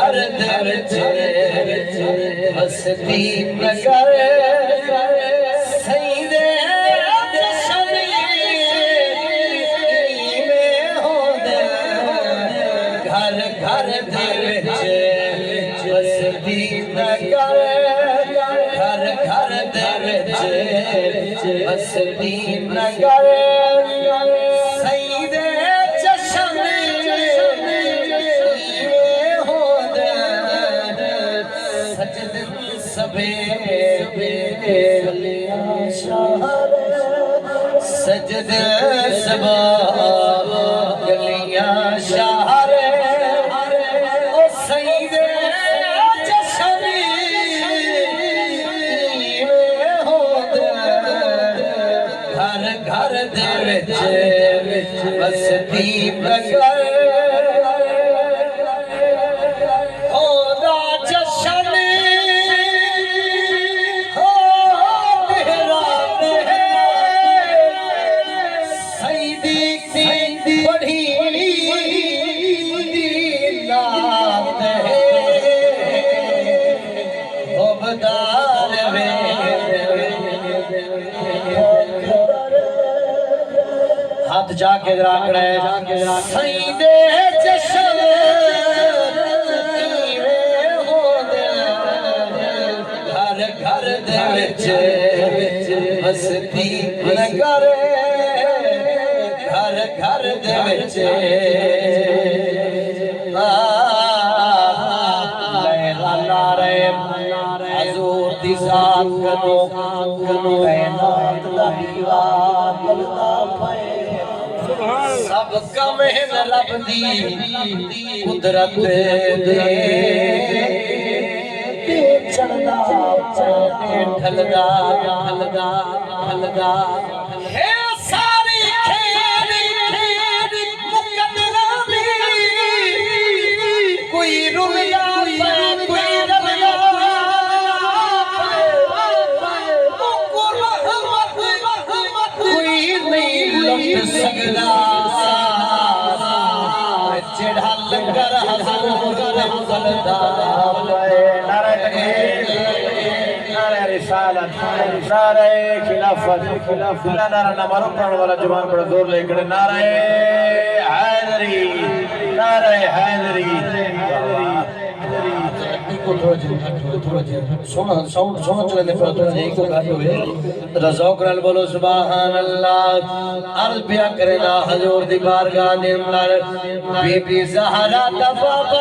घर दर हसती नगर सही दे घर घर दर हसती नगर घर घर दर हसती नगर सही दे सजद सबा गलियां शहर ओ सईदे जशनी घर घर दे विच बसती नगर हाथ जाके राखड़ा सही दे जशन घर घर दे विच हसती नगर घर घर दे विच हजूर दी जात करो कायनात दा दीवार गलदा पे सब कमें रब दी कुदरत दे चढ़दा ढलदा ढलदा ढलदा है सारी खेद मुकद्दरा दी कोई रुया कोई रबला कोई नहीं लुट सकदा चिढ़ा लंगर हजूर गलदा नारे तकबीर नारे रिसालत नारे खिलाफत नारा ना मारो प्राण वाला जुबान पर जोर लेकर नारे हैदरी को थोड़ा सोना साउंड चलने पर थोड़ा एक को गाते हुए रज़ौक़ नाल बोलो सुभान अल्लाह अर्ज़ पिया करे ना हजूर दी बारगाह दे अंदर बीबी ज़हरा दफा